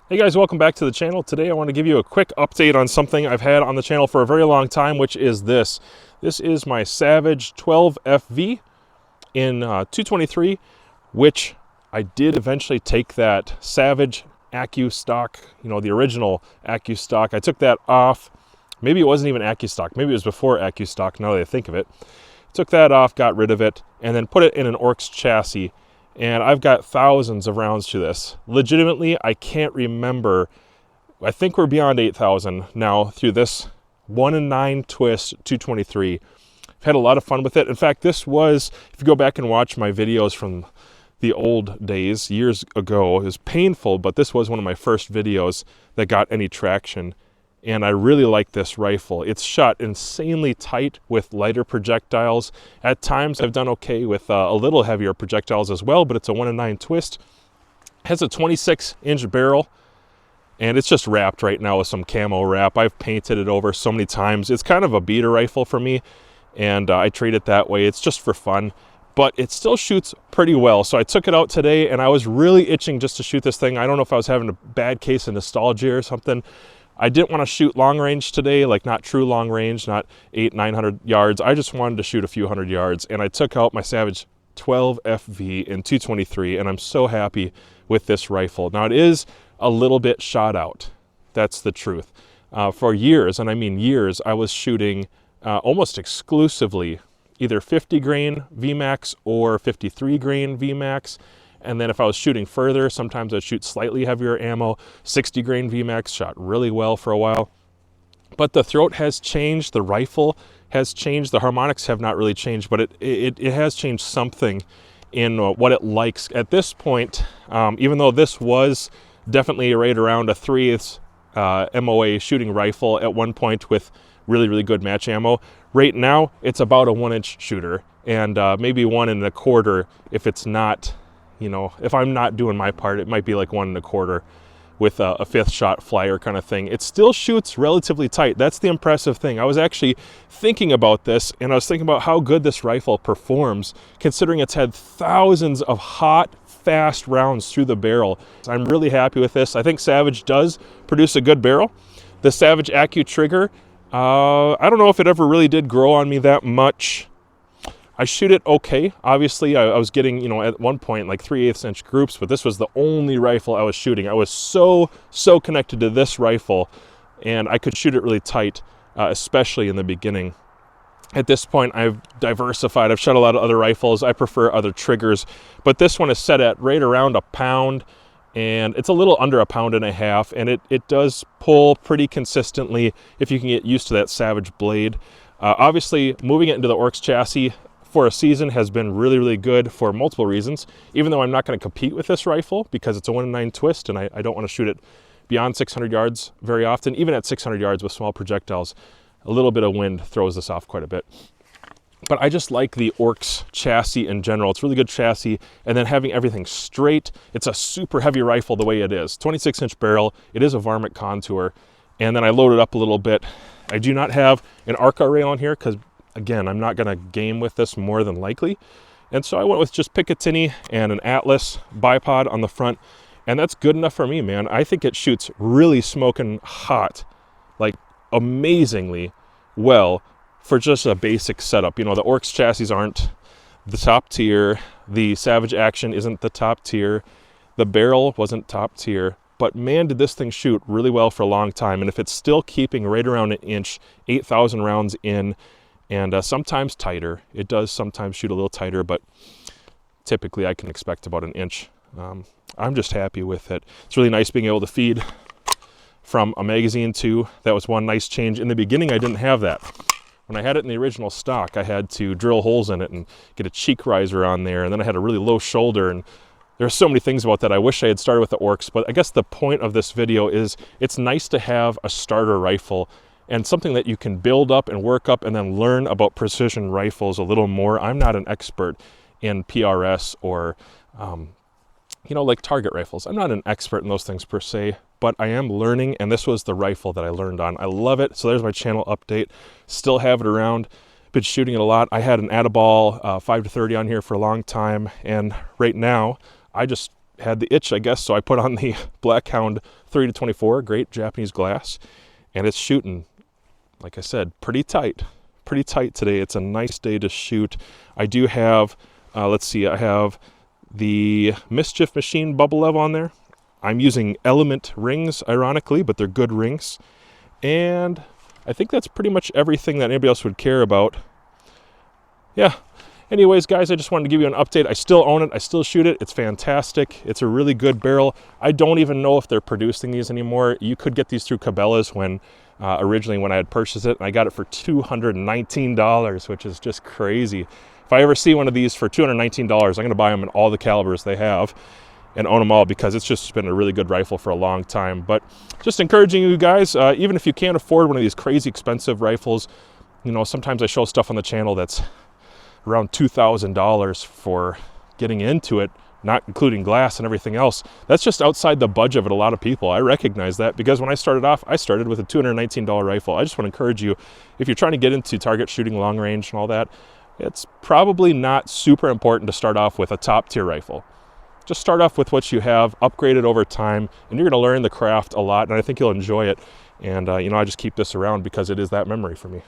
Hey guys, welcome back to the channel. Today I want to give you a quick update on something I've had on the channel for a very long time, which is this. This is my Savage 12FV in 223, which I did eventually take that Savage AccuStock, the original AccuStock. I took that off. Maybe it wasn't even AccuStock. Maybe it was before AccuStock, now that I think of it. Took that off, got rid of it, and then put it in an Orks chassis. And I've got thousands of rounds to this. Legitimately, I can't remember. I think we're beyond 8,000 now through this 1-in-9 twist 223. I've had a lot of fun with it. In fact, this was, if you go back and watch my videos from the old days, years ago, it was painful, but this was one of my first videos that got any traction. And I really like this rifle. It's shot insanely tight with lighter projectiles. At times I've done okay with a little heavier projectiles as well, but it's a 1-in-9 twist. It has a 26-inch barrel, and it's just wrapped right now with some camo wrap. I've painted it over so many times. It's kind of a beater rifle for me, and I treat it that way. It's just for fun, but it still shoots pretty well. So I took it out today, and I was really itching just to shoot this thing. I don't know if I was having a bad case of nostalgia or something. I didn't want to shoot long range today, like not true long range, not 800-900 yards. I just wanted to shoot a few hundred yards, and I took out my Savage 12FV in 223, and I'm so happy with this rifle. Now, it is a little bit shot out. That's the truth. For years, and I mean years, I was shooting almost exclusively either 50 grain VMAX or 53 grain VMAX. And then if I was shooting further, sometimes I'd shoot slightly heavier ammo. 60 grain VMAX shot really well for a while. But the throat has changed, the rifle has changed, the harmonics have not really changed, but it has changed something in what it likes. At this point, even though this was definitely right around a 3/8 MOA shooting rifle at one point with really, really good match ammo, right now it's about a 1-inch shooter, and maybe 1 1/4 if it's not, if I'm not doing my part. It might be like 1 1/4 with a 5th shot flyer kind of thing. It still shoots relatively tight. That's the impressive thing. I was actually thinking about this, and I was thinking about how good this rifle performs, considering it's had thousands of hot, fast rounds through the barrel. I'm really happy with this. I think Savage does produce a good barrel. The Savage Accu trigger, I don't know if it ever really did grow on me that much. I shoot it okay. Obviously, I was getting, at one point, like 3/8 inch groups, but this was the only rifle I was shooting. I was so connected to this rifle, and I could shoot it really tight, especially in the beginning. At this point, I've diversified. I've shot a lot of other rifles. I prefer other triggers, but this one is set at right around a pound, and it's a little under 1.5 pounds, and it does pull pretty consistently if you can get used to that Savage blade. Obviously, moving it into the Orks chassis for a season has been really, really good for multiple reasons. Even though I'm not going to compete with this rifle because it's a 1-in-9 twist, and I don't want to shoot it beyond 600 yards very often. Even at 600 yards with small projectiles, a little bit of wind throws this off quite a bit. But I just like the Orks chassis in general. It's a really good chassis, and then having everything straight. It's a super heavy rifle the way it is. 26-inch barrel. It is a varmint contour, and then I load it up a little bit. I do not have an ARCA rail on here because, again, I'm not going to game with this more than likely. And so I went with just Picatinny and an Atlas bipod on the front, and that's good enough for me, man. I think it shoots really smoking hot, like amazingly well for just a basic setup. The Orks chassis aren't the top tier. The Savage Action isn't the top tier. The barrel wasn't top tier. But man, did this thing shoot really well for a long time. And if it's still keeping right around an inch, 8,000 rounds in, and sometimes tighter. It does sometimes shoot a little tighter, but typically I can expect about an inch. I'm just happy with it. It's really nice being able to feed from a magazine too. That was one nice change. In the beginning, I didn't have that. When I had it in the original stock, I had to drill holes in it and get a cheek riser on there, and then I had a really low shoulder, and there's so many things about that. I wish I had started with the Orks, but I guess the point of this video is it's nice to have a starter rifle and something that you can build up and work up and then learn about precision rifles a little more. I'm not an expert in PRS or, like target rifles. I'm not an expert in those things per se, but I am learning, and this was the rifle that I learned on. I love it. So there's my channel update. Still have it around. Been shooting it a lot. I had an Adaball 5-30 on here for a long time, and right now I just had the itch, I guess, so I put on the Blackhound 30-24, great Japanese glass, and it's shooting, like I said, pretty tight today. It's a nice day to shoot. I do have, let's see, I have the Mischief Machine Bubble Lev on there. I'm using Element rings, ironically, but they're good rings. And I think that's pretty much everything that anybody else would care about. Yeah. Anyways, guys, I just wanted to give you an update. I still own it. I still shoot it. It's fantastic. It's a really good barrel. I don't even know if they're producing these anymore. You could get these through Cabela's when originally when I had purchased it, and I got it for $219, which is just crazy. If I ever see one of these for $219, I'm going to buy them in all the calibers they have and own them all, because it's just been a really good rifle for a long time. But just encouraging you guys, even if you can't afford one of these crazy expensive rifles, you know, sometimes I show stuff on the channel that's around $2,000 for getting into it, not including glass and everything else. That's just outside the budget of a lot of people. I recognize that, because when I started off, I started with a $219 rifle. I just want to encourage you, if you're trying to get into target shooting, long range and all that, it's probably not super important to start off with a top tier rifle. Just start off with what you have, upgrade it over time, and you're going to learn the craft a lot, and I think you'll enjoy it. And you know, I just keep this around because it is that memory for me.